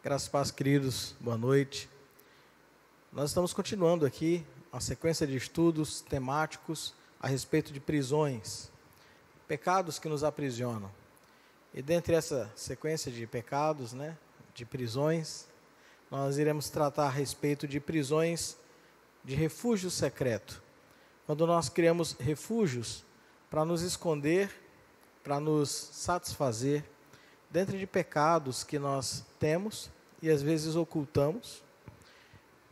Graças a Deus, queridos, boa noite. Nós estamos continuando aqui uma sequência de estudos temáticos a respeito de prisões, pecados que nos aprisionam. E dentre essa sequência de pecados, de prisões, nós iremos tratar a respeito de prisões de refúgio secreto. Quando nós criamos refúgios para nos esconder, para nos satisfazer, dentro de pecados que nós temos e às vezes ocultamos,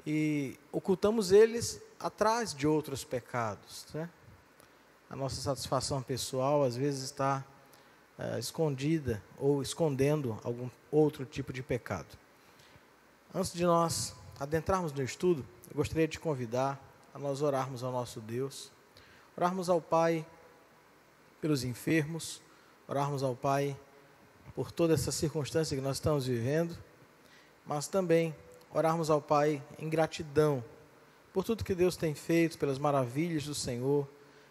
e ocultamos eles atrás de outros pecados, A nossa satisfação pessoal às vezes está escondida ou escondendo algum outro tipo de pecado. Antes de nós adentrarmos no estudo, eu gostaria de convidar a nós orarmos ao nosso Deus, orarmos ao Pai pelos enfermos, orarmos ao Pai por toda essa circunstância que nós estamos vivendo, mas também orarmos ao Pai em gratidão por tudo que Deus tem feito, pelas maravilhas do Senhor,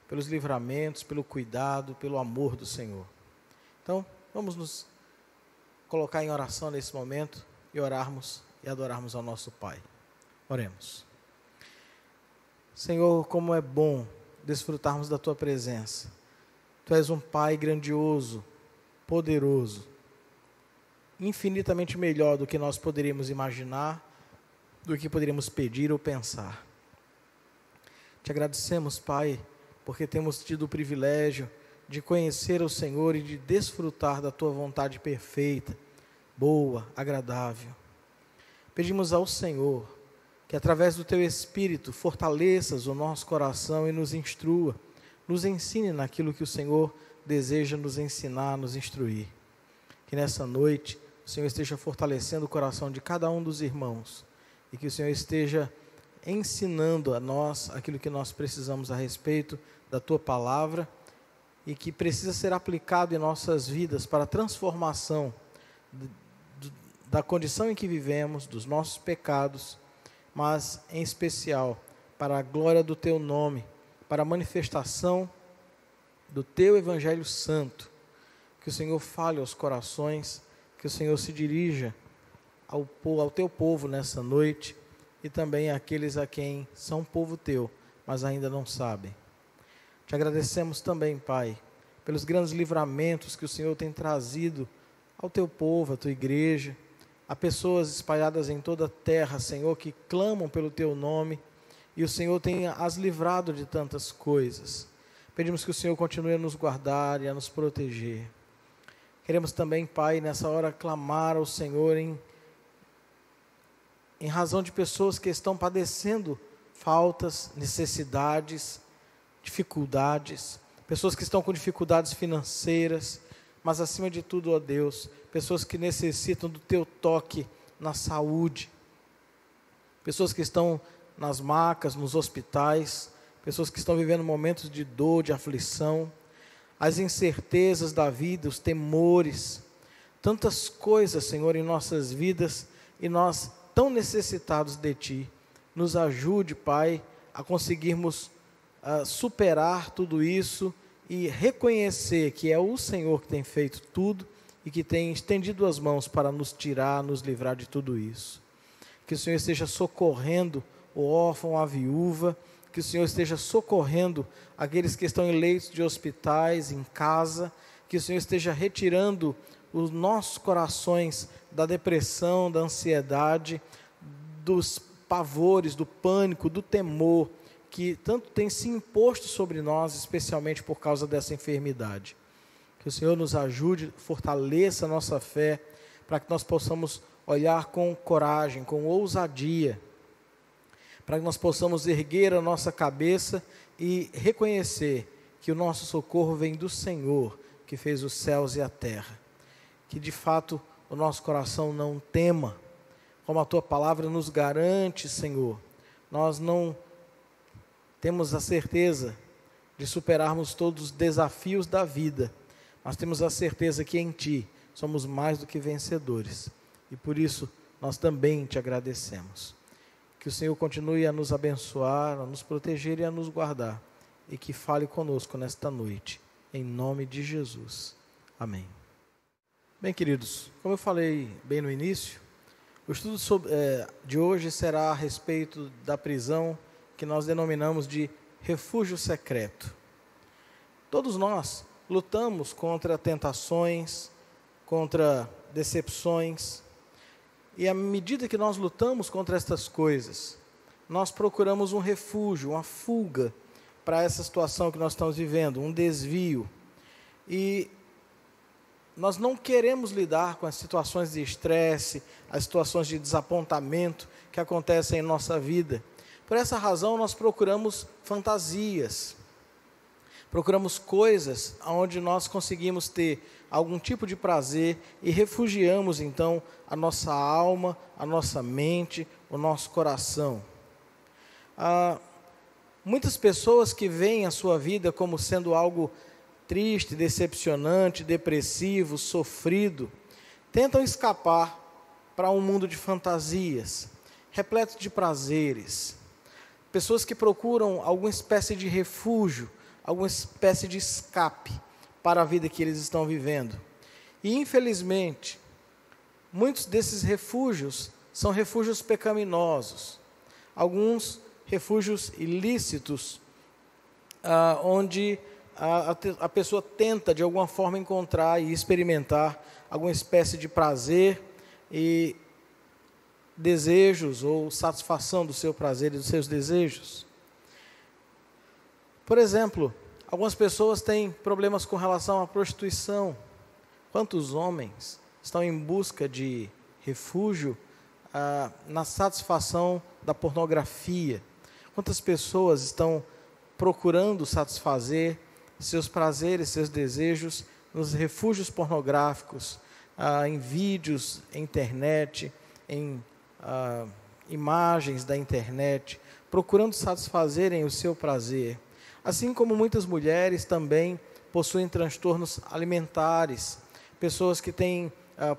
pelos livramentos, pelo cuidado, pelo amor do Senhor. Então, vamos nos colocar em oração nesse momento e orarmos e adorarmos ao nosso Pai. Oremos. Senhor, como é bom desfrutarmos da Tua presença. Tu és um Pai grandioso, poderoso, infinitamente melhor do que nós poderíamos imaginar, do que poderíamos pedir ou pensar. Te agradecemos, Pai, porque temos tido o privilégio de conhecer o Senhor e de desfrutar da Tua vontade perfeita, boa, agradável. Pedimos ao Senhor que através do Teu Espírito fortaleças o nosso coração e nos instrua, nos ensine naquilo que o Senhor deseja nos ensinar, nos instruir. Que nessa noite o Senhor esteja fortalecendo o coração de cada um dos irmãos e que o Senhor esteja ensinando a nós aquilo que nós precisamos a respeito da Tua palavra e que precisa ser aplicado em nossas vidas para a transformação da condição em que vivemos, dos nossos pecados, mas em especial para a glória do Teu nome, para a manifestação do Teu Evangelho Santo. Que o Senhor fale aos corações, que o Senhor se dirija ao Teu povo nessa noite e também àqueles a quem são povo Teu, mas ainda não sabem. Te agradecemos também, Pai, pelos grandes livramentos que o Senhor tem trazido ao Teu povo, à Tua igreja, a pessoas espalhadas em toda a terra, Senhor, que clamam pelo Teu nome, e o Senhor tem as livrado de tantas coisas. Pedimos que o Senhor continue a nos guardar e a nos proteger. Queremos também, Pai, nessa hora clamar ao Senhor em razão de pessoas que estão padecendo faltas, necessidades, dificuldades, pessoas que estão com dificuldades financeiras, mas acima de tudo, ó Deus, pessoas que necessitam do Teu toque na saúde, pessoas que estão nas macas, nos hospitais, pessoas que estão vivendo momentos de dor, de aflição, as incertezas da vida, os temores, tantas coisas, Senhor, em nossas vidas, e nós tão necessitados de Ti. Nos ajude, Pai, a conseguirmos superar tudo isso e reconhecer que é o Senhor que tem feito tudo e que tem estendido as mãos para nos tirar, nos livrar de tudo isso. Que o Senhor esteja socorrendo o órfão, a viúva, que o Senhor esteja socorrendo aqueles que estão em leitos de hospitais, em casa, que o Senhor esteja retirando os nossos corações da depressão, da ansiedade, dos pavores, do pânico, do temor, que tanto tem se imposto sobre nós, especialmente por causa dessa enfermidade. Que o Senhor nos ajude, fortaleça a nossa fé, para que nós possamos olhar com coragem, com ousadia, para que nós possamos erguer a nossa cabeça e reconhecer que o nosso socorro vem do Senhor, que fez os céus e a terra. Que de fato o nosso coração não tema, como a Tua palavra nos garante, Senhor. Nós não temos a certeza de superarmos todos os desafios da vida, mas temos a certeza que em Ti somos mais do que vencedores. E por isso, nós também Te agradecemos. Que o Senhor continue a nos abençoar, a nos proteger e a nos guardar. E que fale conosco nesta noite. Em nome de Jesus. Amém. Bem, queridos, como eu falei bem no início, o estudo de hoje será a respeito da prisão que nós denominamos de refúgio secreto. Todos nós lutamos contra tentações, contra decepções, e à medida que nós lutamos contra estas coisas, nós procuramos um refúgio, uma fuga para essa situação que nós estamos vivendo, um desvio. E nós não queremos lidar com as situações de estresse, as situações de desapontamento que acontecem em nossa vida. Por essa razão, nós procuramos fantasias, procuramos coisas onde nós conseguimos ter algum tipo de prazer e refugiamos, então, a nossa alma, a nossa mente, o nosso coração. Muitas pessoas que veem a sua vida como sendo algo triste, decepcionante, depressivo, sofrido, tentam escapar para um mundo de fantasias, repleto de prazeres. Pessoas que procuram alguma espécie de refúgio, alguma espécie de escape para a vida que eles estão vivendo. E, infelizmente, muitos desses refúgios são refúgios pecaminosos, alguns refúgios ilícitos, onde a pessoa tenta, de alguma forma, encontrar e experimentar alguma espécie de prazer e desejos ou satisfação do seu prazer e dos seus desejos. Por exemplo, algumas pessoas têm problemas com relação à prostituição. Quantos homens estão em busca de refúgio na satisfação da pornografia? Quantas pessoas estão procurando satisfazer seus prazeres, seus desejos nos refúgios pornográficos, em vídeos, em internet, em imagens da internet, procurando satisfazerem o seu prazer. Assim como muitas mulheres também possuem transtornos alimentares, pessoas que têm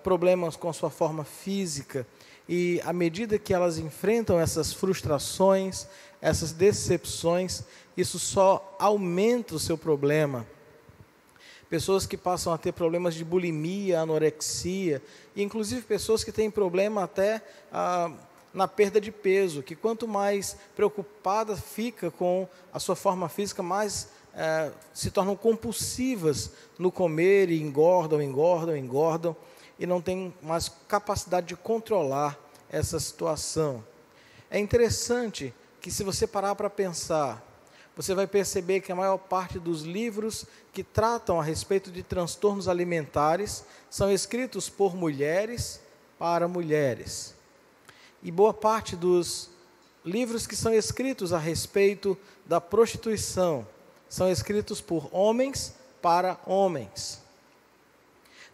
problemas com a sua forma física, e à medida que elas enfrentam essas frustrações, essas decepções, isso só aumenta o seu problema. Pessoas que passam a ter problemas de bulimia, anorexia, e inclusive pessoas que têm problema até na perda de peso, que quanto mais preocupada fica com a sua forma física, mais se tornam compulsivas no comer e engordam, e não têm mais capacidade de controlar essa situação. É interessante que, se você parar para pensar, você vai perceber que a maior parte dos livros que tratam a respeito de transtornos alimentares são escritos por mulheres para mulheres. E boa parte dos livros que são escritos a respeito da prostituição são escritos por homens para homens.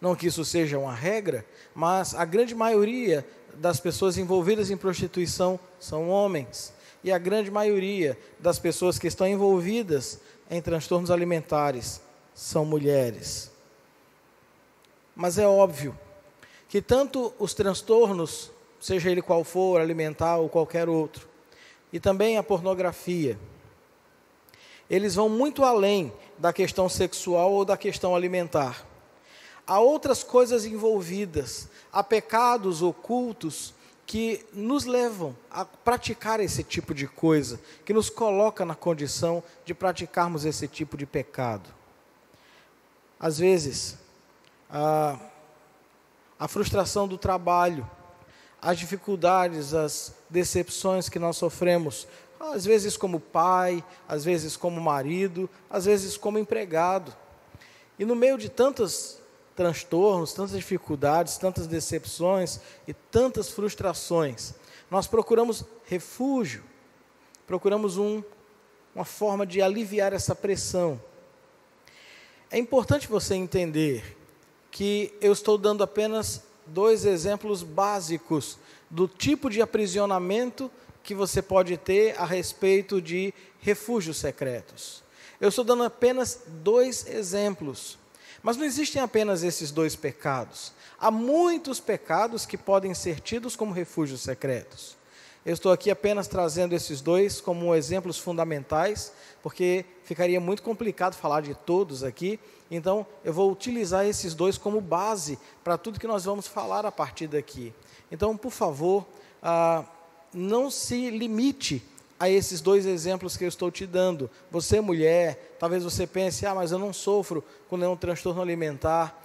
Não que isso seja uma regra, mas a grande maioria das pessoas envolvidas em prostituição são homens. E a grande maioria das pessoas que estão envolvidas em transtornos alimentares são mulheres. Mas é óbvio que tanto os transtornos, seja ele qual for, alimentar ou qualquer outro, e também a pornografia, eles vão muito além da questão sexual ou da questão alimentar. Há outras coisas envolvidas, há pecados ocultos que nos levam a praticar esse tipo de coisa, que nos coloca na condição de praticarmos esse tipo de pecado. Às vezes, a frustração do trabalho, as dificuldades, as decepções que nós sofremos, às vezes como pai, às vezes como marido, às vezes como empregado. E no meio de tantos transtornos, tantas dificuldades, tantas decepções e tantas frustrações, nós procuramos refúgio, procuramos uma forma de aliviar essa pressão. É importante você entender que eu estou dando apenas 2 exemplos básicos do tipo de aprisionamento que você pode ter a respeito de refúgios secretos. Eu estou dando apenas 2 exemplos, mas não existem apenas esses 2 pecados. Há muitos pecados que podem ser tidos como refúgios secretos. Eu estou aqui apenas trazendo esses 2 como exemplos fundamentais, porque ficaria muito complicado falar de todos aqui, então eu vou utilizar esses 2 como base para tudo que nós vamos falar a partir daqui. Então, por favor, não se limite a esses 2 exemplos que eu estou te dando. Você, mulher, talvez você pense, mas eu não sofro com nenhum transtorno alimentar,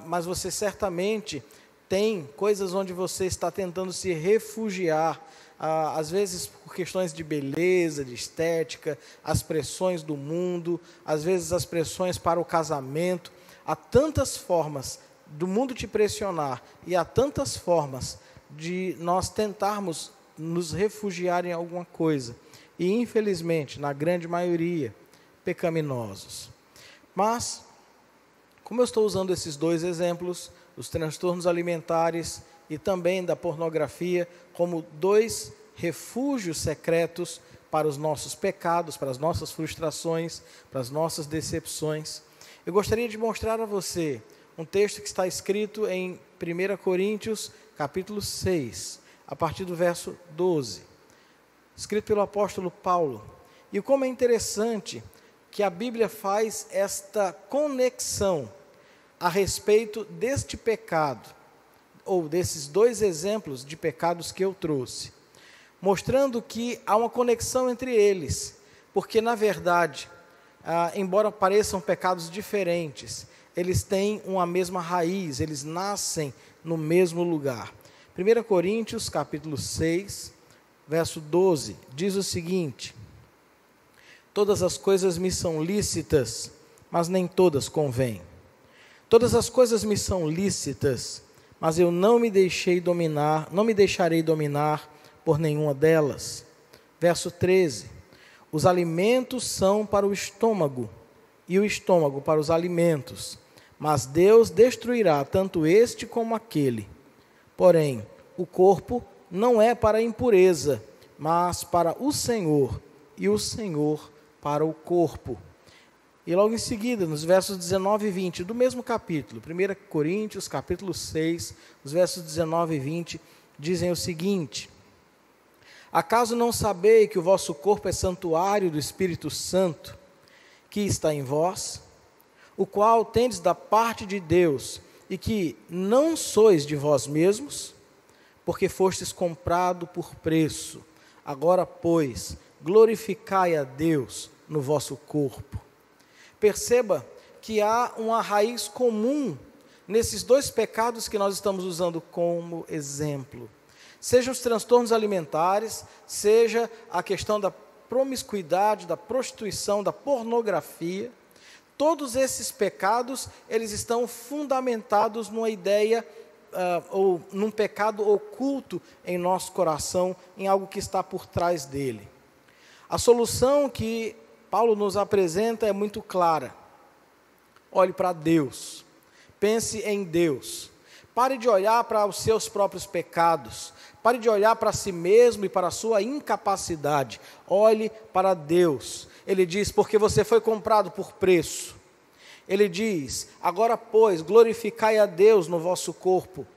mas você certamente tem coisas onde você está tentando se refugiar, às vezes por questões de beleza, de estética, as pressões do mundo, às vezes as pressões para o casamento. Há tantas formas do mundo te pressionar e há tantas formas de nós tentarmos nos refugiar em alguma coisa. E infelizmente, na grande maioria, pecaminosos. Mas, como eu estou usando esses 2 exemplos, os transtornos alimentares e também da pornografia, como 2 refúgios secretos para os nossos pecados, para as nossas frustrações, para as nossas decepções, eu gostaria de mostrar a você um texto que está escrito em 1 Coríntios, capítulo 6, a partir do verso 12, escrito pelo apóstolo Paulo. E como é interessante que a Bíblia faz esta conexão a respeito deste pecado, ou desses 2 exemplos de pecados que eu trouxe, mostrando que há uma conexão entre eles, porque na verdade, embora pareçam pecados diferentes, eles têm uma mesma raiz, eles nascem no mesmo lugar. 1 Coríntios, capítulo 6, verso 12, diz o seguinte: todas as coisas me são lícitas, mas nem todas convêm. Todas as coisas me são lícitas, mas eu não me deixarei dominar por nenhuma delas. Verso 13, os alimentos são para o estômago, e o estômago para os alimentos, mas Deus destruirá tanto este como aquele. Porém, o corpo não é para a impureza, mas para o Senhor, e o Senhor para o corpo. E logo em seguida, nos versos 19 e 20, do mesmo capítulo, 1 Coríntios, capítulo 6, os versos 19 e 20, dizem o seguinte: acaso não sabeis que o vosso corpo é santuário do Espírito Santo, que está em vós, o qual tendes da parte de Deus, e que não sois de vós mesmos, porque fostes comprado por preço. Agora, pois, glorificai a Deus no vosso corpo. Perceba que há uma raiz comum nesses 2 pecados que nós estamos usando como exemplo. Seja os transtornos alimentares, seja a questão da promiscuidade, da prostituição, da pornografia. Todos esses pecados, eles estão fundamentados numa ideia ou num pecado oculto em nosso coração, em algo que está por trás dele. A solução que Paulo nos apresenta é muito clara. Olhe para Deus, pense em Deus. Pare de olhar para os seus próprios pecados, pare de olhar para si mesmo e para a sua incapacidade. Olhe para Deus. Ele diz, porque você foi comprado por preço. Ele diz, agora pois, glorificai a Deus no vosso corpo.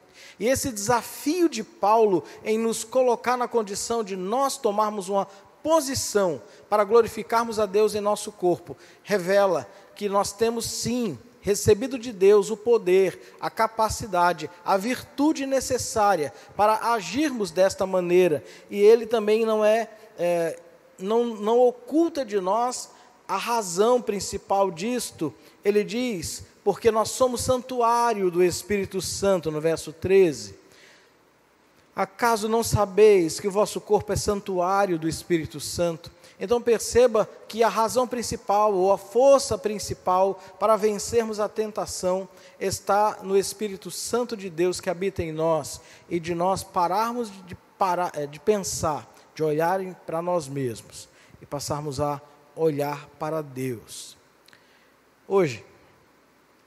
E esse desafio de Paulo em nos colocar na condição de nós tomarmos uma posição para glorificarmos a Deus em nosso corpo, revela que nós temos sim recebido de Deus o poder, a capacidade, a virtude necessária para agirmos desta maneira. E Ele também não oculta de nós a razão principal disto. Ele diz, porque nós somos santuário do Espírito Santo, no verso 13. Acaso não sabeis que o vosso corpo é santuário do Espírito Santo? Então perceba que a razão principal, ou a força principal para vencermos a tentação está no Espírito Santo de Deus que habita em nós, e de nós pararmos de pensar, de olhar para nós mesmos e passarmos a olhar para Deus. Hoje,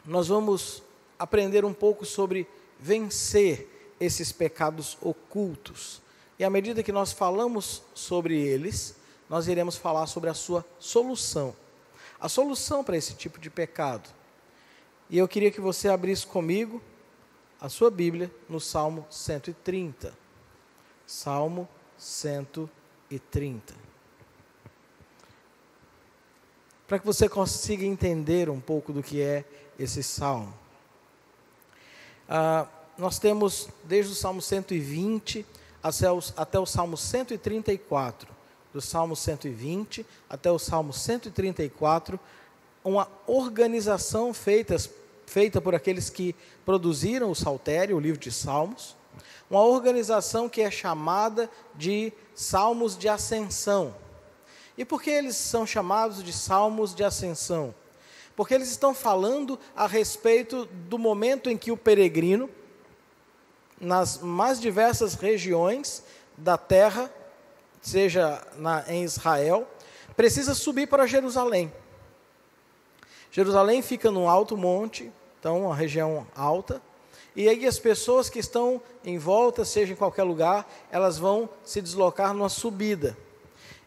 nós vamos aprender um pouco sobre vencer esses pecados ocultos. E à medida que nós falamos sobre eles, nós iremos falar sobre a sua solução. A solução para esse tipo de pecado. E eu queria que você abrisse comigo a sua Bíblia no Salmo 130. Salmo 130. Para que você consiga entender um pouco do que é esse salmo. Nós temos desde o Salmo 120 até o Salmo 134. Do Salmo 120 até o Salmo 134, uma organização feita por aqueles que produziram o Saltério, o livro de Salmos, uma organização que é chamada de Salmos de Ascensão. E por que eles são chamados de Salmos de Ascensão? Porque eles estão falando a respeito do momento em que o peregrino, nas mais diversas regiões da terra, seja em Israel, precisa subir para Jerusalém. Jerusalém fica num alto monte, então uma região alta, e aí as pessoas que estão em volta, seja em qualquer lugar, elas vão se deslocar numa subida.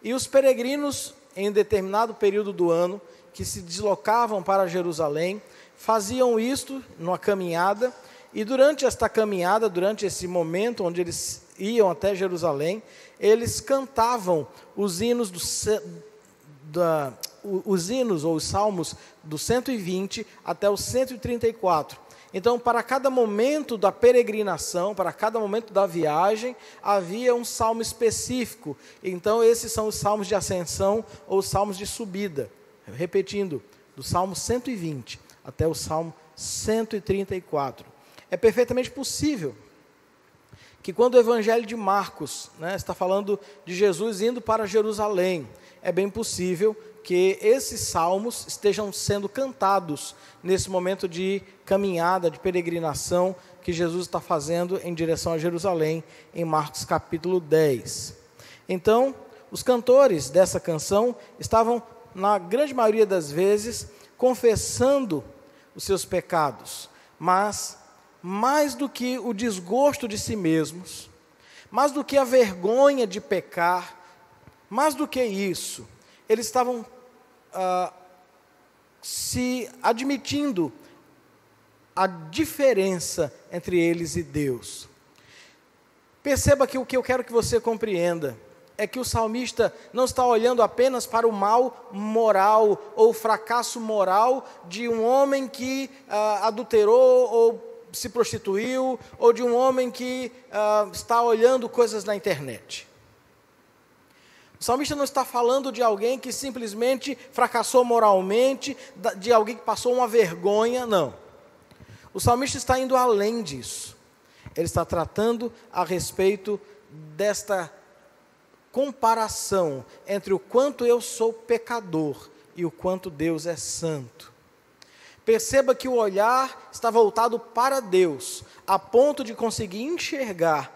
E os peregrinos, em determinado período do ano, que se deslocavam para Jerusalém, faziam isto numa caminhada, e durante esta caminhada, durante esse momento onde eles iam até Jerusalém, eles cantavam os hinos os hinos ou os salmos do 120 até o 134. Então, para cada momento da peregrinação, para cada momento da viagem, havia um salmo específico. Então, esses são os salmos de ascensão ou os salmos de subida. Repetindo, do Salmo 120 até o Salmo 134. É perfeitamente possível que quando o Evangelho de Marcos, está falando de Jesus indo para Jerusalém, é bem possível que esses salmos estejam sendo cantados nesse momento de caminhada, de peregrinação que Jesus está fazendo em direção a Jerusalém, em Marcos capítulo 10. Então, os cantores dessa canção estavam, na grande maioria das vezes, confessando os seus pecados, mas mais do que o desgosto de si mesmos, mais do que a vergonha de pecar, mais do que isso, eles estavam se admitindo a diferença entre eles e Deus. Perceba que o que eu quero que você compreenda é que o salmista não está olhando apenas para o mal moral ou o fracasso moral de um homem que adulterou ou se prostituiu, ou de um homem que está olhando coisas na internet. O salmista não está falando de alguém que simplesmente fracassou moralmente, de alguém que passou uma vergonha, não. O salmista está indo além disso. Ele está tratando a respeito desta comparação entre o quanto eu sou pecador e o quanto Deus é santo. Perceba que o olhar está voltado para Deus, a ponto de conseguir enxergar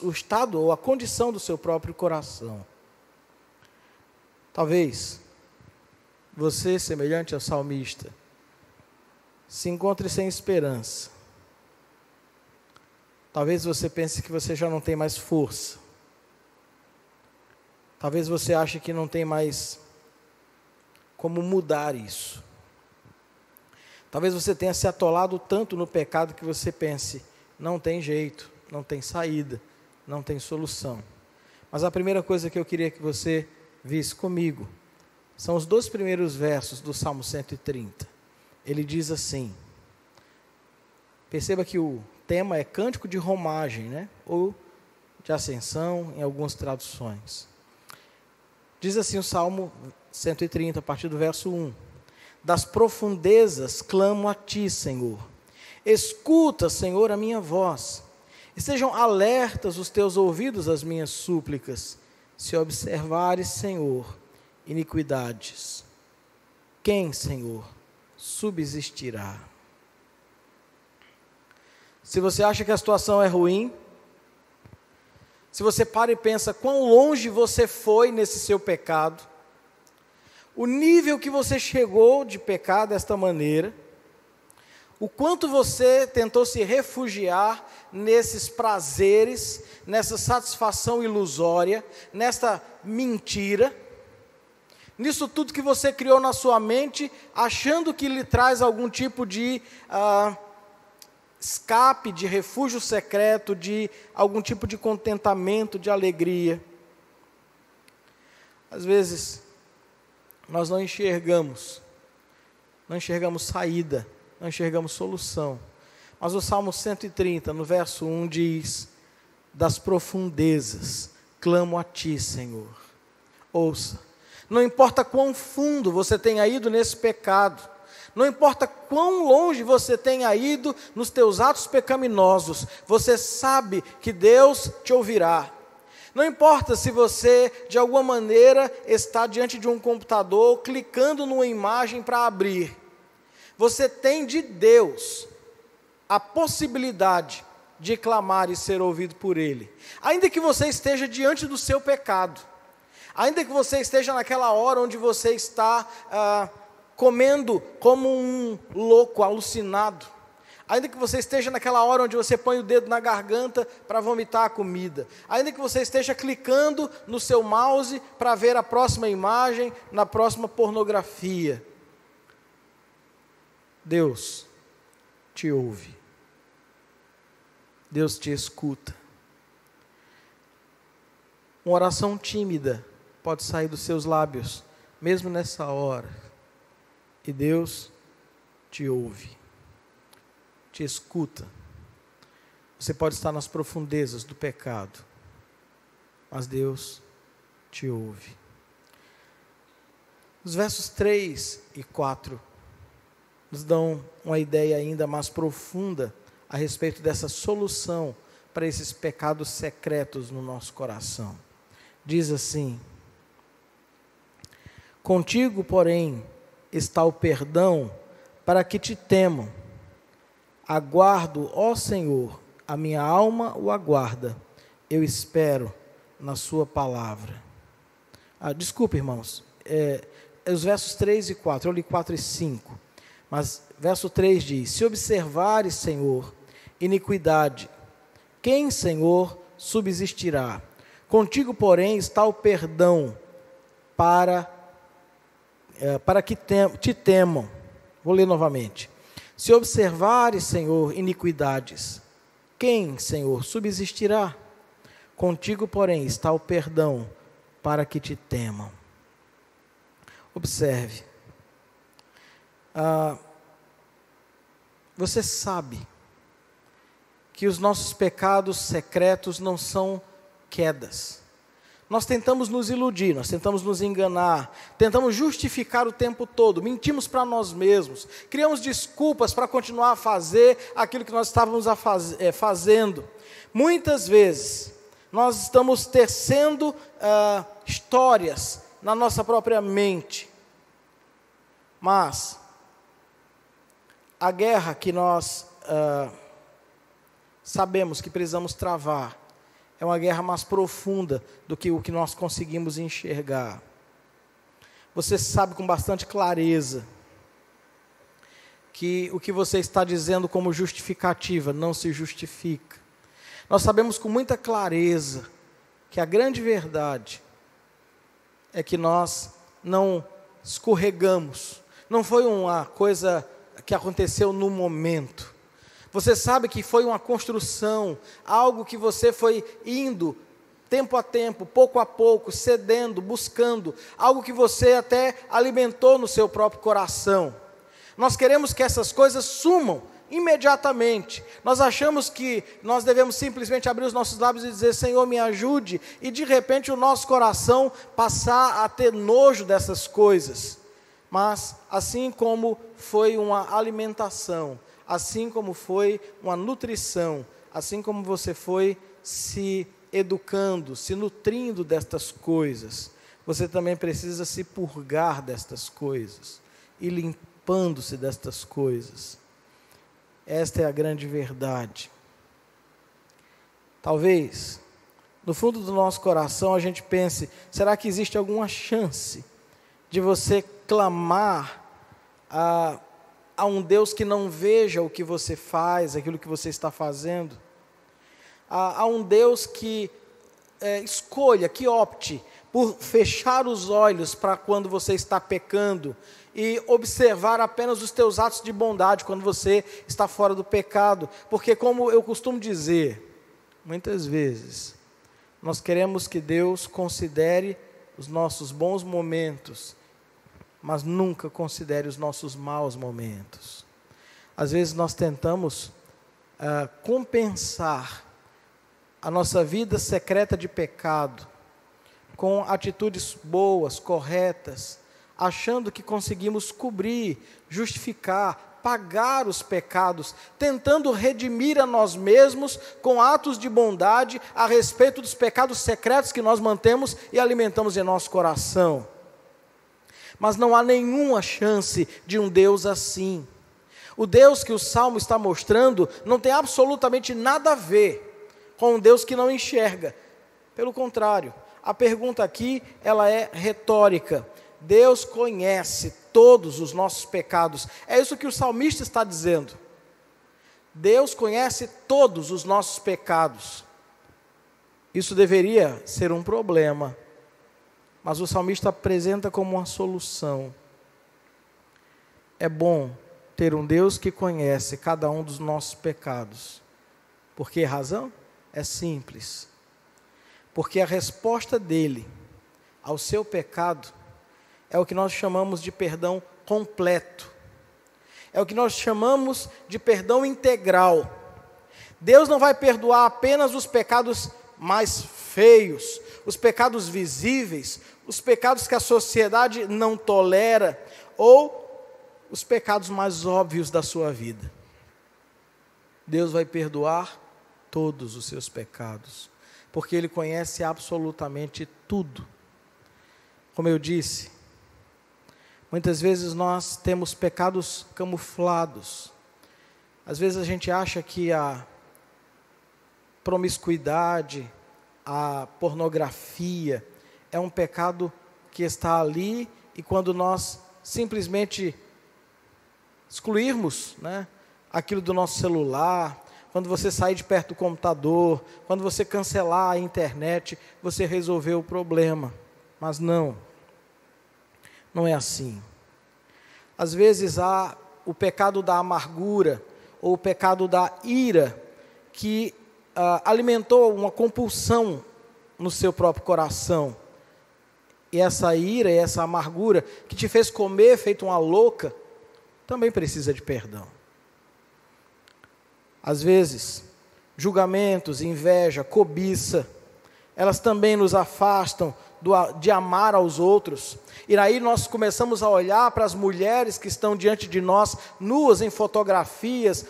o estado ou a condição do seu próprio coração. Talvez você, semelhante ao salmista, se encontre sem esperança. Talvez você pense que você já não tem mais força. Talvez você ache que não tem mais como mudar isso. Talvez você tenha se atolado tanto no pecado que você pense, não tem jeito, não tem saída, não tem solução. Mas a primeira coisa que eu queria que você visse comigo são os 2 primeiros versos do Salmo 130. Ele diz assim, perceba que o tema é cântico de romagem, ou de ascensão em algumas traduções. Diz assim o Salmo 130, a partir do verso 1. Das profundezas clamo a ti, Senhor. Escuta, Senhor, a minha voz. Estejam alertas os teus ouvidos às minhas súplicas. Se observares, Senhor, iniquidades, quem, Senhor, subsistirá? Se você acha que a situação é ruim, se você para e pensa quão longe você foi nesse seu pecado, o nível que você chegou de pecar desta maneira, O quanto você tentou se refugiar nesses prazeres, nessa satisfação ilusória, nessa mentira, nisso tudo que você criou na sua mente, achando que lhe traz algum tipo de escape, de refúgio secreto, de algum tipo de contentamento, de alegria. Às vezes, nós não enxergamos saída, não enxergamos solução. Mas o Salmo 130, no verso 1, diz: das profundezas clamo a Ti, Senhor. Ouça, não importa quão fundo você tenha ido nesse pecado, não importa quão longe você tenha ido nos teus atos pecaminosos, você sabe que Deus te ouvirá. Não importa se você, de alguma maneira, está diante de um computador, clicando numa imagem para abrir. Você tem de Deus a possibilidade de clamar e ser ouvido por Ele. Ainda que você esteja diante do seu pecado, ainda que você esteja naquela hora onde você está comendo como um louco, alucinado, ainda que você esteja naquela hora onde você põe o dedo na garganta para vomitar a comida, ainda que você esteja clicando no seu mouse para ver a próxima imagem, na próxima pornografia, Deus te ouve, Deus te escuta. Uma oração tímida pode sair dos seus lábios, mesmo nessa hora, e Deus te ouve, te escuta. Você pode estar nas profundezas do pecado, mas Deus te ouve. Os versos 3 e 4 nos dão uma ideia ainda mais profunda a respeito dessa solução para esses pecados secretos no nosso coração. Diz assim: contigo, porém, está o perdão para que te temam. Aguardo, ó Senhor, a minha alma o aguarda, eu espero na sua palavra. Desculpe, irmãos, os versos 3 e 4, eu li 4 e 5, mas verso 3 diz: se observares, Senhor, iniquidade, quem, Senhor, subsistirá? Contigo, porém, está o perdão para que te temam. Vou ler novamente. Se observares, Senhor, iniquidades, quem, Senhor, subsistirá? Contigo, porém, está o perdão para que te temam. Observe. Você sabe que os nossos pecados secretos não são quedas. Nós tentamos nos iludir, nós tentamos nos enganar, tentamos justificar o tempo todo, mentimos para nós mesmos, criamos desculpas para continuar a fazer aquilo que nós estávamos fazendo. Muitas vezes, nós estamos tecendo histórias na nossa própria mente, mas a guerra que nós sabemos que precisamos travar é uma guerra mais profunda do que o que nós conseguimos enxergar. Você sabe com bastante clareza que o que você está dizendo como justificativa não se justifica. Nós sabemos com muita clareza que a grande verdade é que nós não escorregamos. Não foi uma coisa que aconteceu no momento. Você sabe que foi uma construção, algo que você foi indo tempo a tempo, pouco a pouco, cedendo, buscando, algo que você até alimentou no seu próprio coração. Nós queremos que essas coisas sumam imediatamente. Nós achamos que nós devemos simplesmente abrir os nossos lábios e dizer: Senhor, me ajude, e de repente o nosso coração passar a ter nojo dessas coisas. Mas assim como foi uma alimentação, assim como foi uma nutrição, assim como você foi se educando, se nutrindo destas coisas, você também precisa se purgar destas coisas, e limpando-se destas coisas. Esta é a grande verdade. Talvez, no fundo do nosso coração, a gente pense: será que existe alguma chance de você clamar a um Deus que não veja o que você faz, aquilo que você está fazendo. A um Deus que escolha, que opte por fechar os olhos para quando você está pecando e observar apenas os teus atos de bondade quando você está fora do pecado. Porque, como eu costumo dizer, muitas vezes, nós queremos que Deus considere os nossos bons momentos, mas nunca considere os nossos maus momentos. Às vezes nós tentamos compensar a nossa vida secreta de pecado com atitudes boas, corretas, achando que conseguimos cobrir, justificar, pagar os pecados, tentando redimir a nós mesmos com atos de bondade a respeito dos pecados secretos que nós mantemos e alimentamos em nosso coração. Mas não há nenhuma chance de um Deus assim. O Deus que o Salmo está mostrando não tem absolutamente nada a ver com um Deus que não enxerga. Pelo contrário, a pergunta aqui, ela é retórica. Deus conhece todos os nossos pecados. É isso que o salmista está dizendo. Deus conhece todos os nossos pecados. Isso deveria ser um problema, mas o salmista apresenta como uma solução. É bom ter um Deus que conhece cada um dos nossos pecados. Por que razão? É simples. Porque a resposta dele ao seu pecado é o que nós chamamos de perdão completo. É o que nós chamamos de perdão integral. Deus não vai perdoar apenas os pecados mais feios, os pecados visíveis, os pecados que a sociedade não tolera, ou os pecados mais óbvios da sua vida. Deus vai perdoar todos os seus pecados, porque Ele conhece absolutamente tudo. Como eu disse, muitas vezes nós temos pecados camuflados. Às vezes a gente acha que a promiscuidade, a pornografia é um pecado que está ali, e quando nós simplesmente excluirmos, aquilo do nosso celular, quando você sair de perto do computador, quando você cancelar a internet, você resolveu o problema. Mas não é assim. Às vezes há o pecado da amargura, ou o pecado da ira, que alimentou uma compulsão no seu próprio coração. E essa ira e essa amargura que te fez comer feito uma louca, também precisa de perdão. Às vezes, julgamentos, inveja, cobiça, elas também nos afastam de amar aos outros. E aí nós começamos a olhar para as mulheres que estão diante de nós, nuas em fotografias,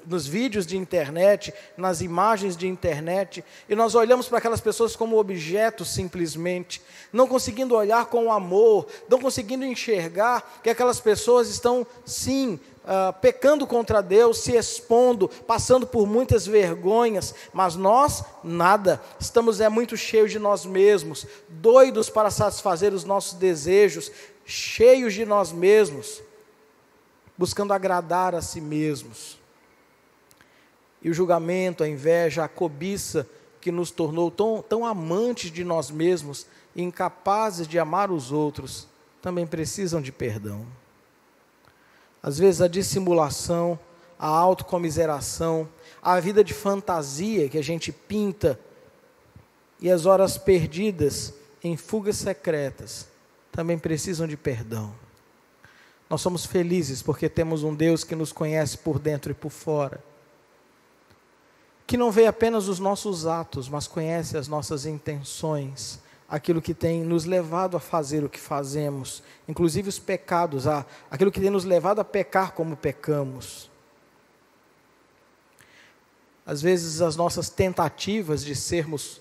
nos vídeos de internet, nas imagens de internet, e nós olhamos para aquelas pessoas como objetos simplesmente, não conseguindo olhar com amor, não conseguindo enxergar que aquelas pessoas estão, sim, pecando contra Deus, se expondo, passando por muitas vergonhas, mas nós, nada, estamos muito cheios de nós mesmos, doidos para satisfazer os nossos desejos, cheios de nós mesmos, buscando agradar a si mesmos. E o julgamento, a inveja, a cobiça que nos tornou tão amantes de nós mesmos e incapazes de amar os outros, também precisam de perdão. Às vezes a dissimulação, a autocomiseração, a vida de fantasia que a gente pinta e as horas perdidas em fugas secretas também precisam de perdão. Nós somos felizes porque temos um Deus que nos conhece por dentro e por fora, que não vê apenas os nossos atos, mas conhece as nossas intenções, aquilo que tem nos levado a fazer o que fazemos, inclusive os pecados, aquilo que tem nos levado a pecar como pecamos. Às vezes as nossas tentativas de sermos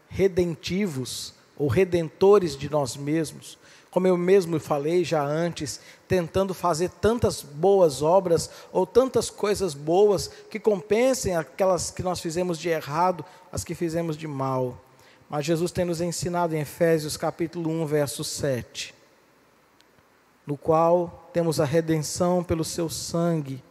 redentivos ou redentores de nós mesmos, como eu mesmo falei já antes, tentando fazer tantas boas obras ou tantas coisas boas que compensem aquelas que nós fizemos de errado, as que fizemos de mal. Mas Jesus tem nos ensinado em Efésios capítulo 1, verso 7. no qual temos a redenção pelo seu sangue,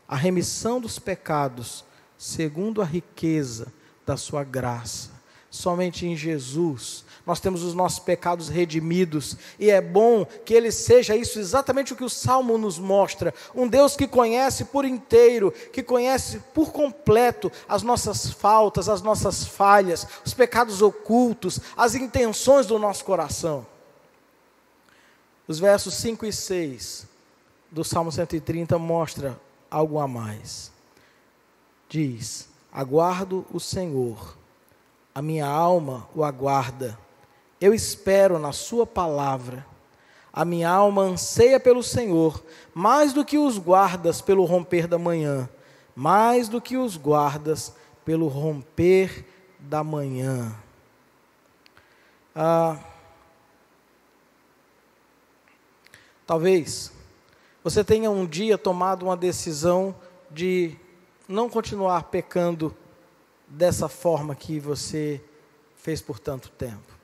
a remissão dos pecados, segundo a riqueza da sua graça. Somente em Jesus nós temos os nossos pecados redimidos, e é bom que Ele seja isso, exatamente o que o Salmo nos mostra, um Deus que conhece por inteiro, que conhece por completo as nossas faltas, as nossas falhas, os pecados ocultos, as intenções do nosso coração. Os versos 5 e 6 do Salmo 130 mostra algo a mais. Diz: aguardo o Senhor, a minha alma o aguarda, eu espero na sua palavra. A minha alma anseia pelo Senhor, mais do que os guardas pelo romper da manhã, mais do que os guardas pelo romper da manhã. Talvez você tenha um dia tomado uma decisão de não continuar pecando dessa forma que você fez por tanto tempo.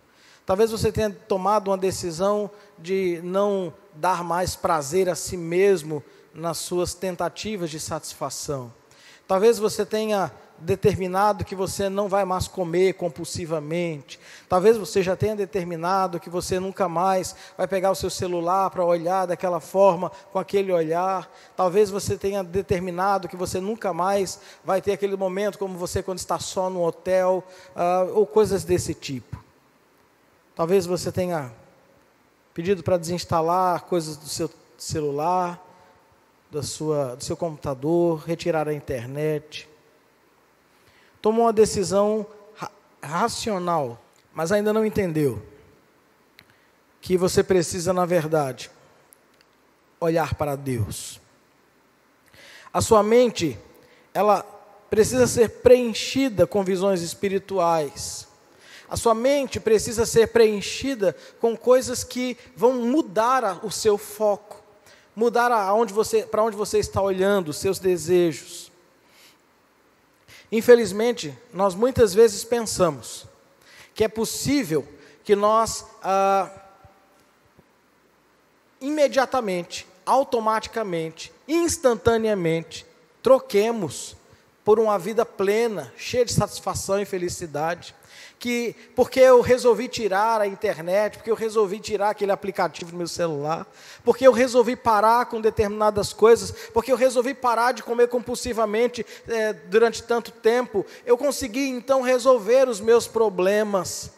Talvez você tenha tomado uma decisão de não dar mais prazer a si mesmo nas suas tentativas de satisfação. Talvez você tenha determinado que você não vai mais comer compulsivamente. Talvez você já tenha determinado que você nunca mais vai pegar o seu celular para olhar daquela forma, com aquele olhar. Talvez você tenha determinado que você nunca mais vai ter aquele momento como você quando está só no hotel, ou coisas desse tipo. Talvez você tenha pedido para desinstalar coisas do seu celular, do seu computador, retirar a internet. Tomou uma decisão racional, mas ainda não entendeu que você precisa, na verdade, olhar para Deus. A sua mente, ela precisa ser preenchida com visões espirituais. A sua mente precisa ser preenchida com coisas que vão mudar o seu foco, mudar para onde você está olhando, os seus desejos. Infelizmente, nós muitas vezes pensamos que é possível que nós imediatamente, automaticamente, instantaneamente, troquemos por uma vida plena, cheia de satisfação e felicidade. Que porque eu resolvi tirar a internet, porque eu resolvi tirar aquele aplicativo do meu celular, porque eu resolvi parar com determinadas coisas, porque eu resolvi parar de comer compulsivamente durante tanto tempo, eu consegui então resolver os meus problemas.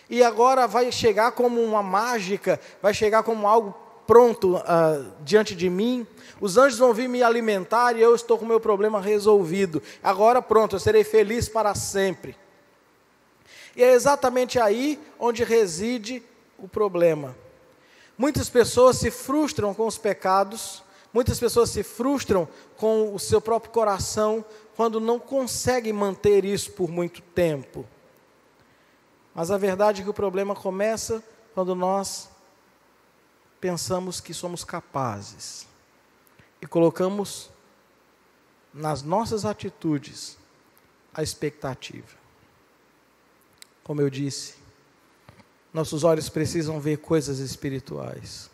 E agora vai chegar como uma mágica, vai chegar como algo pronto diante de mim. Os anjos vão vir me alimentar e eu estou com o meu problema resolvido. Agora pronto, eu serei feliz para sempre. E é exatamente aí onde reside o problema. Muitas pessoas se frustram com os pecados, muitas pessoas se frustram com o seu próprio coração, quando não conseguem manter isso por muito tempo. Mas a verdade é que o problema começa quando nós pensamos que somos capazes e colocamos nas nossas atitudes a expectativa. Como eu disse, nossos olhos precisam ver coisas espirituais.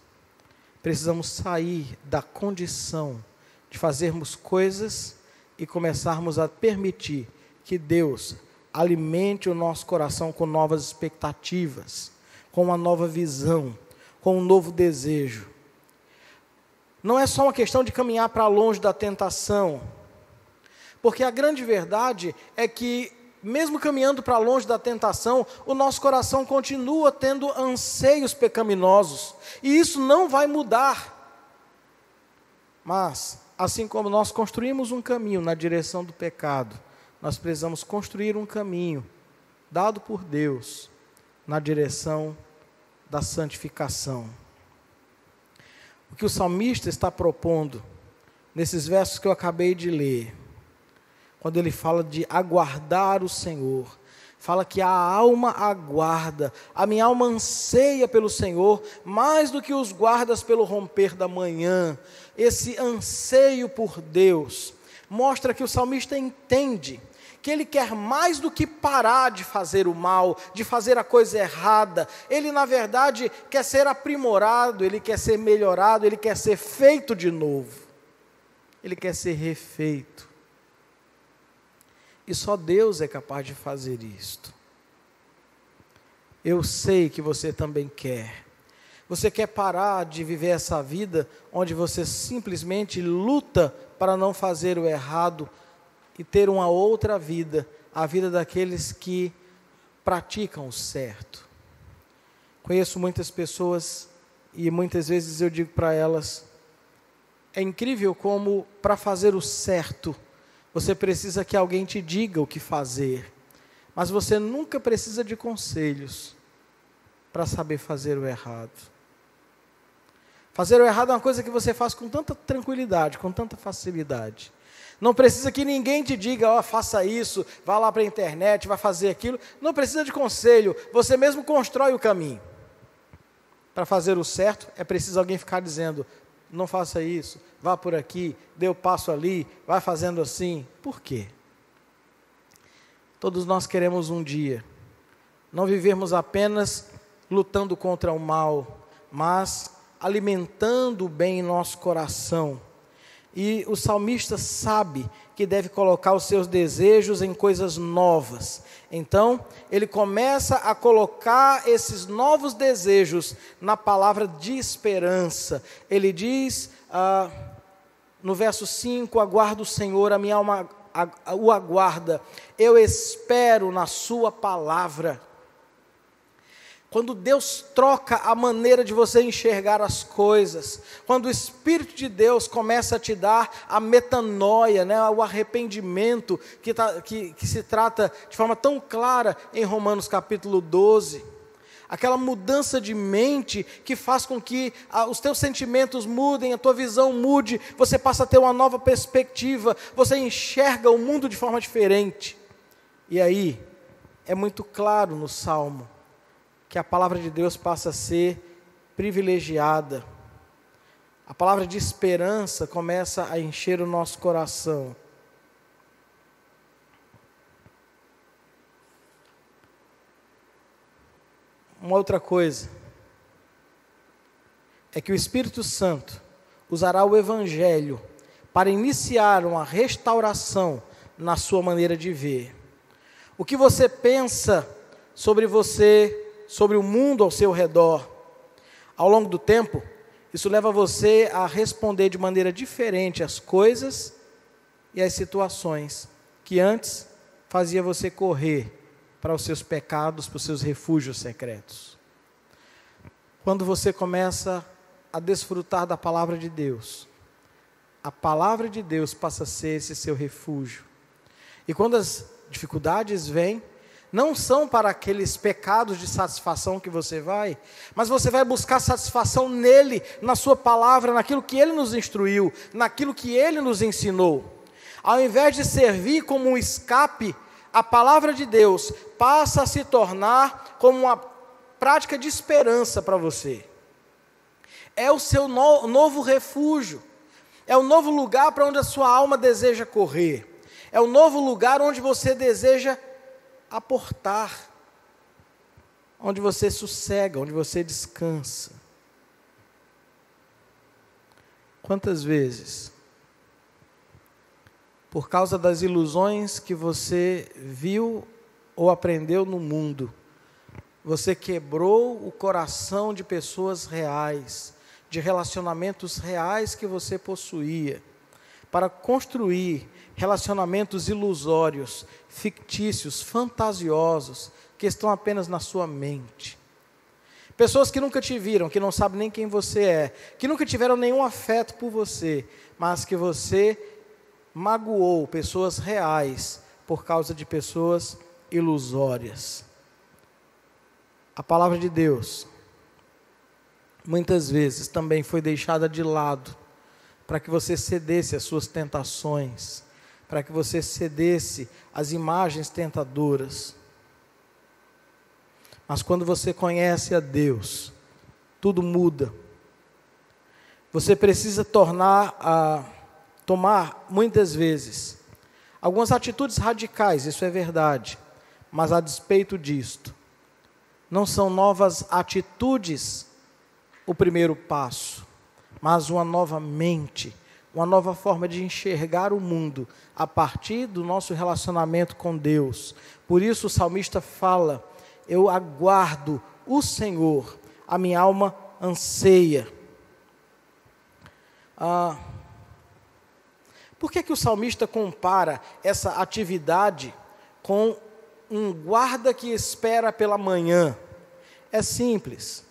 Precisamos sair da condição de fazermos coisas e começarmos a permitir que Deus alimente o nosso coração com novas expectativas, com uma nova visão, com um novo desejo. Não é só uma questão de caminhar para longe da tentação, porque a grande verdade é que mesmo caminhando para longe da tentação, o nosso coração continua tendo anseios pecaminosos, e isso não vai mudar. Mas, assim como nós construímos um caminho na direção do pecado, nós precisamos construir um caminho dado por Deus na direção da santificação. O que o salmista está propondo nesses versos que eu acabei de ler, quando ele fala de aguardar o Senhor, fala que a alma aguarda, a minha alma anseia pelo Senhor, mais do que os guardas pelo romper da manhã. Esse anseio por Deus mostra que o salmista entende que ele quer mais do que parar de fazer o mal, de fazer a coisa errada. Ele, na verdade, quer ser aprimorado, ele quer ser melhorado, ele quer ser feito de novo. Ele quer ser refeito. E só Deus é capaz de fazer isto. Eu sei que você também quer. Você quer parar de viver essa vida onde você simplesmente luta para não fazer o errado e ter uma outra vida, a vida daqueles que praticam o certo. Conheço muitas pessoas e muitas vezes eu digo para elas, é incrível como para fazer o certo, você precisa que alguém te diga o que fazer, mas você nunca precisa de conselhos para saber fazer o errado. Fazer o errado é uma coisa que você faz com tanta tranquilidade, com tanta facilidade. Não precisa que ninguém te diga, faça isso, vá lá para a internet, vai fazer aquilo. Não precisa de conselho, você mesmo constrói o caminho. Para fazer o certo, é preciso alguém ficar dizendo, não faça isso, vá por aqui, dê o passo ali, vai fazendo assim. Por quê? Todos nós queremos um dia não vivermos apenas lutando contra o mal, mas alimentando o bem em nosso coração. E o salmista sabe que deve colocar os seus desejos em coisas novas. Então, ele começa a colocar esses novos desejos na palavra de esperança. Ele diz, no verso 5, aguardo o Senhor, a minha alma o aguarda, eu espero na sua palavra. Quando Deus troca a maneira de você enxergar as coisas, quando o Espírito de Deus começa a te dar a metanoia, o arrependimento, que se trata de forma tão clara em Romanos capítulo 12, aquela mudança de mente que faz com que os teus sentimentos mudem, a tua visão mude, você passa a ter uma nova perspectiva, você enxerga o mundo de forma diferente. E aí, é muito claro no Salmo, que a palavra de Deus passa a ser privilegiada. A palavra de esperança começa a encher o nosso coração. Uma outra coisa é que o Espírito Santo usará o Evangelho para iniciar uma restauração na sua maneira de ver. O que você pensa sobre você, sobre o mundo ao seu redor, ao longo do tempo, isso leva você a responder de maneira diferente às coisas e às situações que antes fazia você correr para os seus pecados, para os seus refúgios secretos. Quando você começa a desfrutar da palavra de Deus, a palavra de Deus passa a ser esse seu refúgio. E quando as dificuldades vêm, não são para aqueles pecados de satisfação que você vai, mas você vai buscar satisfação nele, na sua palavra, naquilo que ele nos instruiu, naquilo que ele nos ensinou. Ao invés de servir como um escape, a palavra de Deus passa a se tornar como uma prática de esperança para você. É o seu novo refúgio, é o novo lugar para onde a sua alma deseja correr, é o novo lugar onde você deseja aportar, onde você sossega, onde você descansa. Quantas vezes, por causa das ilusões que você viu ou aprendeu no mundo, você quebrou o coração de pessoas reais, de relacionamentos reais que você possuía, para construir relacionamentos ilusórios, fictícios, fantasiosos, que estão apenas na sua mente. Pessoas que nunca te viram, que não sabem nem quem você é, que nunca tiveram nenhum afeto por você, mas que você magoou, pessoas reais, por causa de pessoas ilusórias. A palavra de Deus, muitas vezes, também foi deixada de lado, para que você cedesse às suas tentações, para que você cedesse às imagens tentadoras. Mas quando você conhece a Deus, tudo muda. Você precisa tomar, muitas vezes, algumas atitudes radicais, isso é verdade, mas a despeito disto, não são novas atitudes o primeiro passo, mas uma nova mente, uma nova forma de enxergar o mundo a partir do nosso relacionamento com Deus. Por isso o salmista fala: eu aguardo o Senhor, a minha alma anseia. Por que o salmista compara essa atividade com um guarda que espera pela manhã? É simples.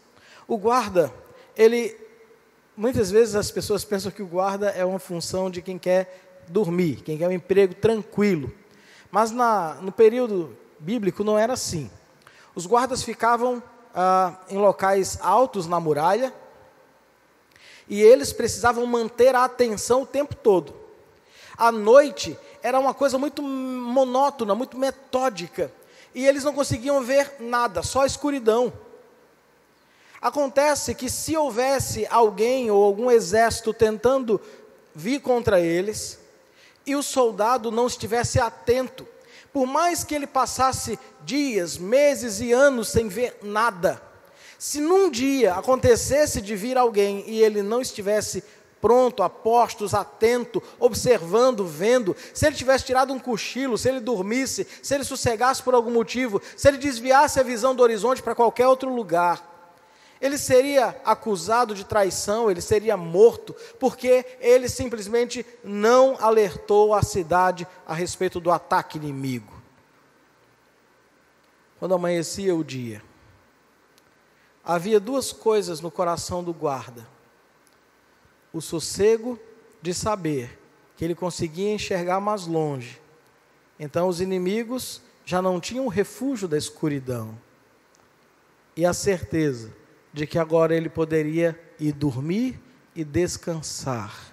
O guarda, muitas vezes as pessoas pensam que o guarda é uma função de quem quer dormir, quem quer um emprego tranquilo. Mas no período bíblico não era assim. Os guardas ficavam em locais altos na muralha, e eles precisavam manter a atenção o tempo todo. À noite era uma coisa muito monótona, muito metódica, e eles não conseguiam ver nada, só escuridão. Acontece que se houvesse alguém ou algum exército tentando vir contra eles, e o soldado não estivesse atento, por mais que ele passasse dias, meses e anos sem ver nada, se num dia acontecesse de vir alguém e ele não estivesse pronto, a postos, atento, observando, vendo, se ele tivesse tirado um cochilo, se ele dormisse, se ele sossegasse por algum motivo, se ele desviasse a visão do horizonte para qualquer outro lugar, ele seria acusado de traição, ele seria morto, porque ele simplesmente não alertou a cidade a respeito do ataque inimigo. Quando amanhecia o dia, havia duas coisas no coração do guarda: o sossego de saber que ele conseguia enxergar mais longe, então os inimigos já não tinham o refúgio da escuridão, e a certeza de que agora ele poderia ir dormir e descansar.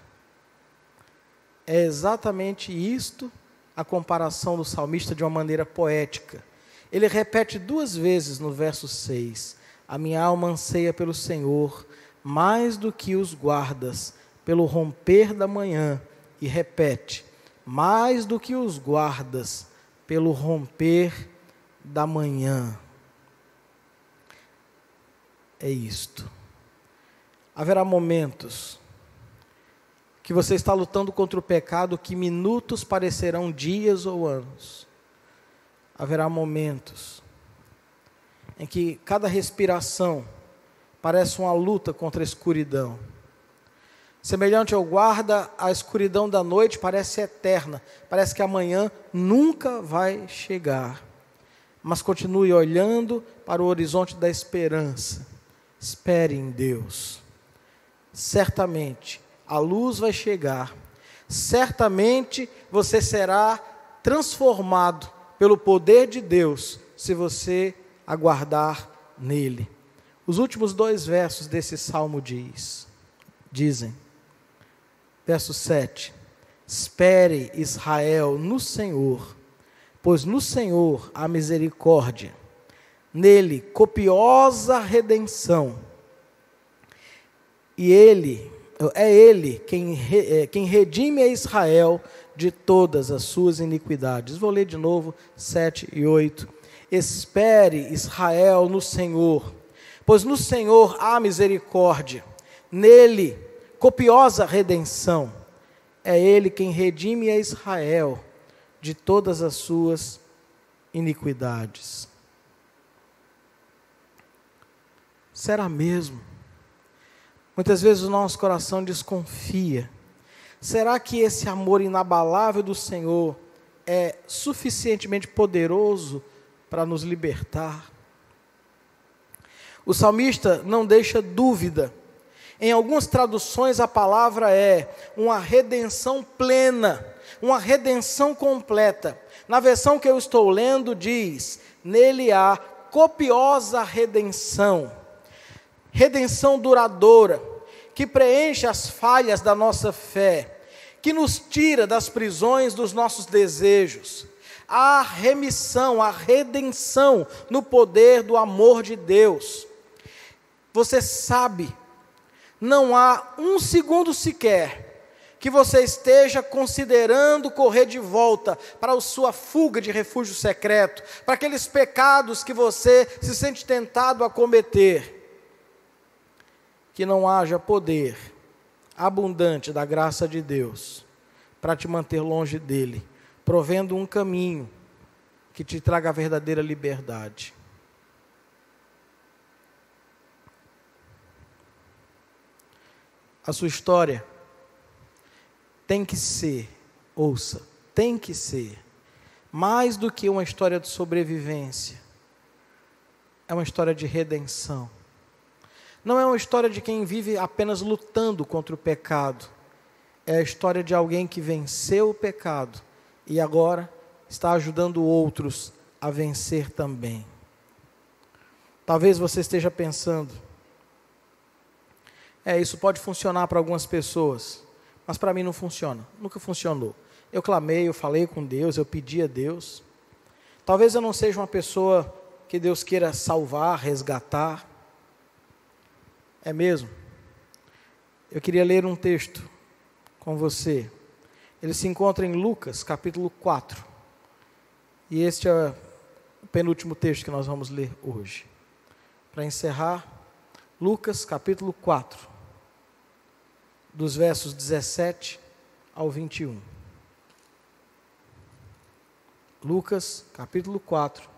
É exatamente isto a comparação do salmista de uma maneira poética. Ele repete duas vezes no verso 6, a minha alma anseia pelo Senhor, mais do que os guardas, pelo romper da manhã, e repete, mais do que os guardas, pelo romper da manhã. É isto. Haverá momentos que você está lutando contra o pecado, que minutos parecerão dias ou anos. Haverá momentos em que cada respiração parece uma luta contra a escuridão. Semelhante ao guarda, a escuridão da noite parece eterna, parece que amanhã nunca vai chegar. Mas continue olhando para o horizonte da esperança. Espere em Deus. Certamente a luz vai chegar. Certamente você será transformado pelo poder de Deus, se você aguardar nele. Os últimos dois versos desse salmo dizem, verso 7, espere Israel no Senhor, pois no Senhor há misericórdia, nele copiosa redenção, e Ele quem redime a Israel de todas as suas iniquidades. Vou ler de novo 7 e 8. Espere Israel no Senhor, pois no Senhor há misericórdia, nele copiosa redenção, é Ele quem redime a Israel de todas as suas iniquidades. Será mesmo? Muitas vezes o nosso coração desconfia. Será que esse amor inabalável do Senhor é suficientemente poderoso para nos libertar? O salmista não deixa dúvida. Em algumas traduções a palavra é uma redenção plena, uma redenção completa. Na versão que eu estou lendo diz, nele há copiosa redenção. Redenção duradoura, que preenche as falhas da nossa fé, que nos tira das prisões dos nossos desejos. A remissão, a redenção no poder do amor de Deus. Você sabe, não há um segundo sequer que você esteja considerando correr de volta para a sua fuga de refúgio secreto, para aqueles pecados que você se sente tentado a cometer, que não haja poder abundante da graça de Deus para te manter longe dele, provendo um caminho que te traga a verdadeira liberdade. A sua história tem que ser, ouça, tem que ser mais do que uma história de sobrevivência. É uma história de redenção. Não é uma história de quem vive apenas lutando contra o pecado. É a história de alguém que venceu o pecado e agora está ajudando outros a vencer também. Talvez você esteja pensando, isso pode funcionar para algumas pessoas, mas para mim não funciona, nunca funcionou. Eu clamei, eu falei com Deus, eu pedi a Deus. Talvez eu não seja uma pessoa que Deus queira salvar, resgatar. É mesmo? Eu queria ler um texto com você. Ele se encontra em Lucas, capítulo 4. E este é o penúltimo texto que nós vamos ler hoje. Para encerrar, Lucas, capítulo 4, dos versos 17 ao 21. Lucas, capítulo 4,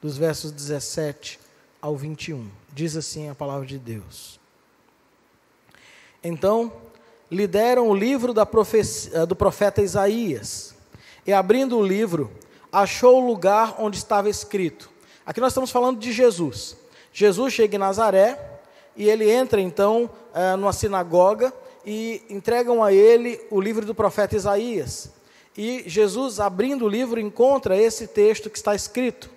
dos versos 17 ao 21. Diz assim a palavra de Deus. Então, lhe deram o livro do profeta Isaías, e abrindo o livro, achou o lugar onde estava escrito. Aqui nós estamos falando de Jesus. Jesus chega em Nazaré, e ele entra então numa sinagoga, e entregam a ele o livro do profeta Isaías. E Jesus, abrindo o livro, encontra esse texto que está escrito: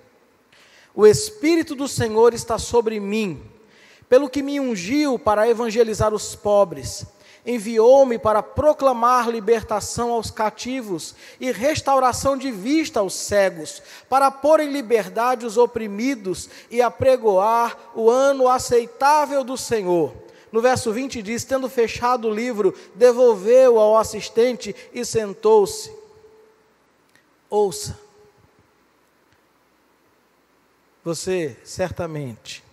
o Espírito do Senhor está sobre mim, pelo que me ungiu para evangelizar os pobres, enviou-me para proclamar libertação aos cativos e restauração de vista aos cegos, para pôr em liberdade os oprimidos e apregoar o ano aceitável do Senhor. No verso 20 diz: tendo fechado o livro, devolveu ao assistente e sentou-se. Ouça, você certamente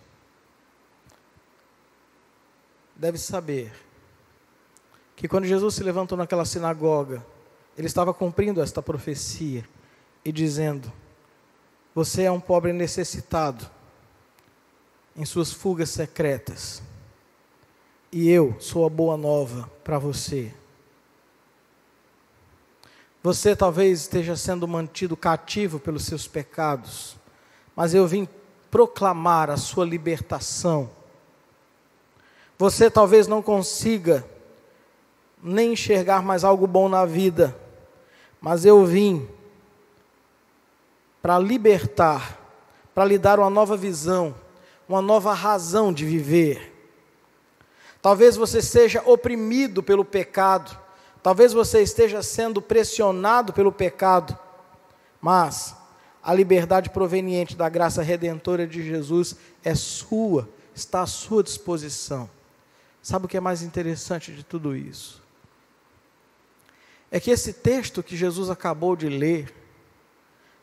deve saber que quando Jesus se levantou naquela sinagoga, ele estava cumprindo esta profecia e dizendo: você é um pobre necessitado em suas fugas secretas, e eu sou a boa nova para você. Você talvez esteja sendo mantido cativo pelos seus pecados, mas eu vim proclamar a sua libertação. Você talvez não consiga nem enxergar mais algo bom na vida, mas eu vim para libertar, para lhe dar uma nova visão, uma nova razão de viver. Talvez você seja oprimido pelo pecado, talvez você esteja sendo pressionado pelo pecado, mas a liberdade proveniente da graça redentora de Jesus é sua, está à sua disposição. Sabe o que é mais interessante de tudo isso? É que esse texto que Jesus acabou de ler,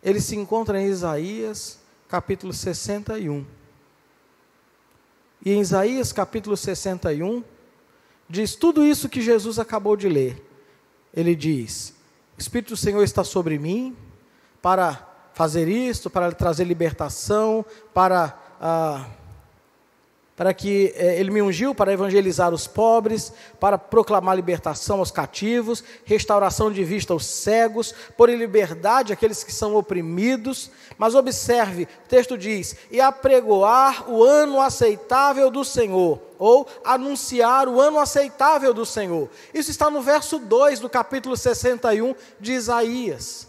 ele se encontra em Isaías, capítulo 61. E em Isaías, capítulo 61, diz tudo isso que Jesus acabou de ler. Ele diz: o Espírito do Senhor está sobre mim, para fazer isto, para trazer libertação, para que ele me ungiu para evangelizar os pobres, para proclamar libertação aos cativos, restauração de vista aos cegos, pôr em liberdade aqueles que são oprimidos. Mas observe, o texto diz: e apregoar o ano aceitável do Senhor, ou anunciar o ano aceitável do Senhor. Isso está no verso 2 do capítulo 61 de Isaías.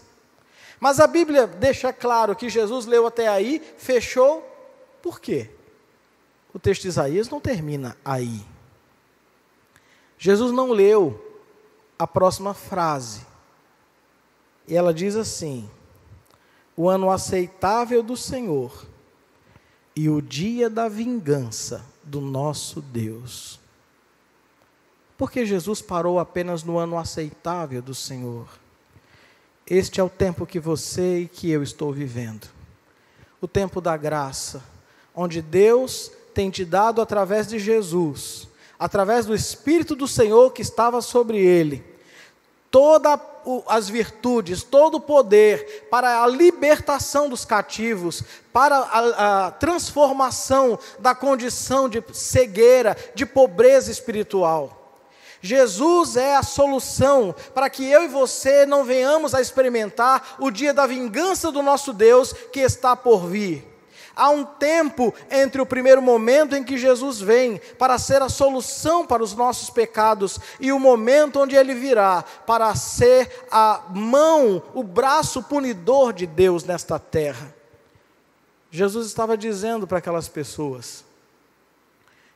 Mas a Bíblia deixa claro que Jesus leu até aí, fechou. Por quê? O texto de Isaías não termina aí. Jesus não leu a próxima frase. E ela diz assim: o ano aceitável do Senhor e o dia da vingança do nosso Deus. Porque Jesus parou apenas no ano aceitável do Senhor. Este é o tempo que você e que eu estou vivendo. O tempo da graça, onde Deus tem te dado através de Jesus, através do Espírito do Senhor que estava sobre ele, todas as virtudes, todo o poder para a libertação dos cativos, para a transformação da condição de cegueira, de pobreza espiritual. Jesus é a solução para que eu e você não venhamos a experimentar o dia da vingança do nosso Deus que está por vir. Há um tempo entre o primeiro momento em que Jesus vem para ser a solução para os nossos pecados e o momento onde Ele virá para ser a mão, o braço punidor de Deus nesta terra. Jesus estava dizendo para aquelas pessoas,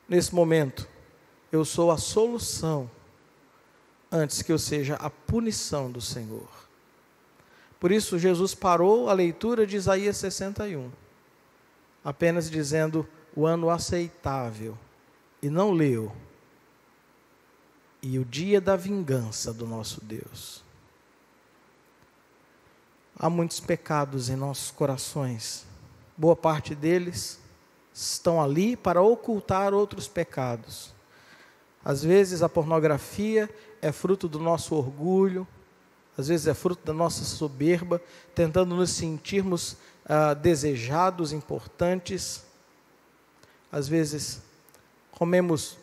nesse momento, eu sou a solução antes que eu seja a punição do Senhor. Por isso Jesus parou a leitura de Isaías 61. Apenas dizendo o ano aceitável, e não leu, e o dia da vingança do nosso Deus. Há muitos pecados em nossos corações, boa parte deles estão ali para ocultar outros pecados. Às vezes a pornografia é fruto do nosso orgulho, às vezes é fruto da nossa soberba, tentando nos sentirmos desejados, importantes. Às vezes comemos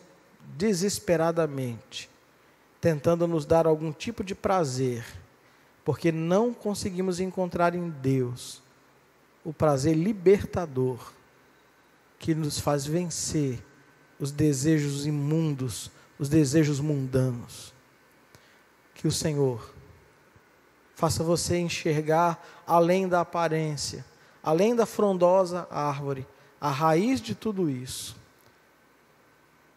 desesperadamente, tentando nos dar algum tipo de prazer, porque não conseguimos encontrar em Deus o prazer libertador, que nos faz vencer os desejos imundos, os desejos mundanos. Que o Senhor faça você enxergar além da aparência, além da frondosa árvore, a raiz de tudo isso.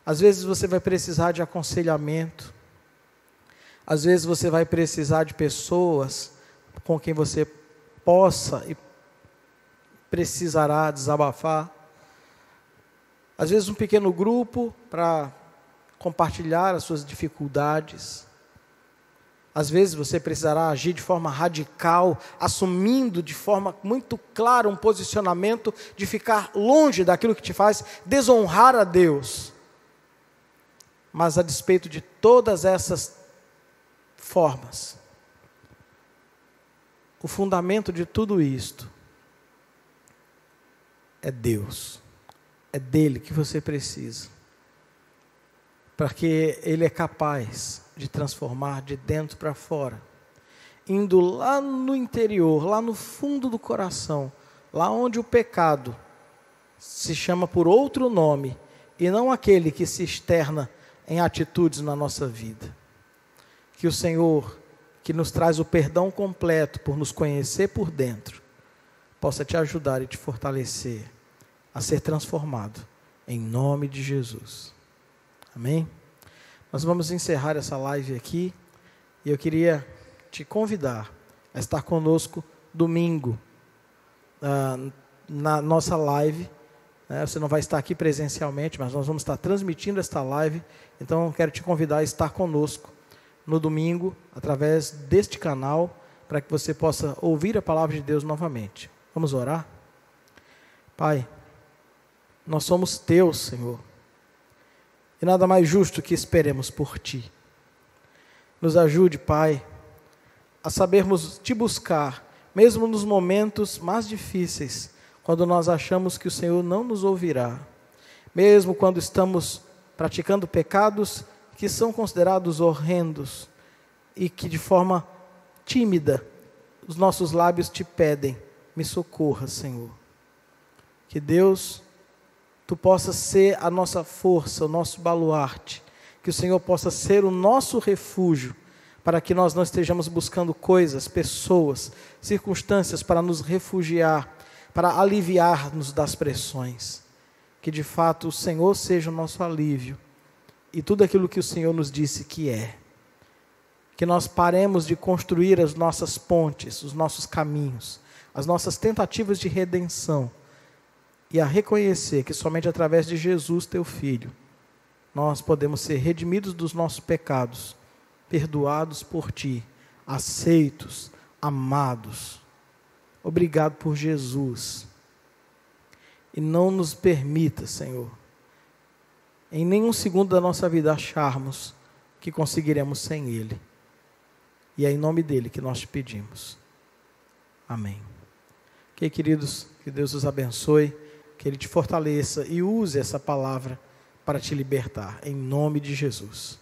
Às vezes você vai precisar de aconselhamento, às vezes você vai precisar de pessoas com quem você possa e precisará desabafar. Às vezes um pequeno grupo para compartilhar as suas dificuldades. Às vezes você precisará agir de forma radical, assumindo de forma muito clara um posicionamento de ficar longe daquilo que te faz desonrar a Deus. Mas a despeito de todas essas formas, o fundamento de tudo isto é Deus. É dele que você precisa, porque Ele é capaz de transformar de dentro para fora, indo lá no interior, lá no fundo do coração, lá onde o pecado se chama por outro nome, e não aquele que se externa em atitudes na nossa vida. Que o Senhor, que nos traz o perdão completo por nos conhecer por dentro, possa te ajudar e te fortalecer a ser transformado, em nome de Jesus. Amém? Nós vamos encerrar essa live aqui, e eu queria te convidar a estar conosco domingo, na nossa live. Você não vai estar aqui presencialmente, mas nós vamos estar transmitindo esta live, então eu quero te convidar a estar conosco no domingo, através deste canal, para que você possa ouvir a palavra de Deus novamente. Vamos orar? Pai, nós somos teus, Senhor, e nada mais justo que esperemos por Ti. Nos ajude, Pai, a sabermos Te buscar, mesmo nos momentos mais difíceis, quando nós achamos que o Senhor não nos ouvirá, mesmo quando estamos praticando pecados que são considerados horrendos, e que de forma tímida, os nossos lábios Te pedem, me socorra, Senhor. Que Deus, Tu possas ser a nossa força, o nosso baluarte, que o Senhor possa ser o nosso refúgio, para que nós não estejamos buscando coisas, pessoas, circunstâncias para nos refugiar, para aliviar-nos das pressões. Que de fato o Senhor seja o nosso alívio, e tudo aquilo que o Senhor nos disse que é. Que nós paremos de construir as nossas pontes, os nossos caminhos, as nossas tentativas de redenção, e a reconhecer que somente através de Jesus, Teu Filho, nós podemos ser redimidos dos nossos pecados, perdoados por Ti, aceitos, amados. Obrigado por Jesus. E não nos permita, Senhor, em nenhum segundo da nossa vida acharmos que conseguiremos sem Ele. E é em nome dEle que nós te pedimos. Amém. Ok, queridos, que Deus os abençoe, que Ele te fortaleça e use essa palavra para te libertar, em nome de Jesus.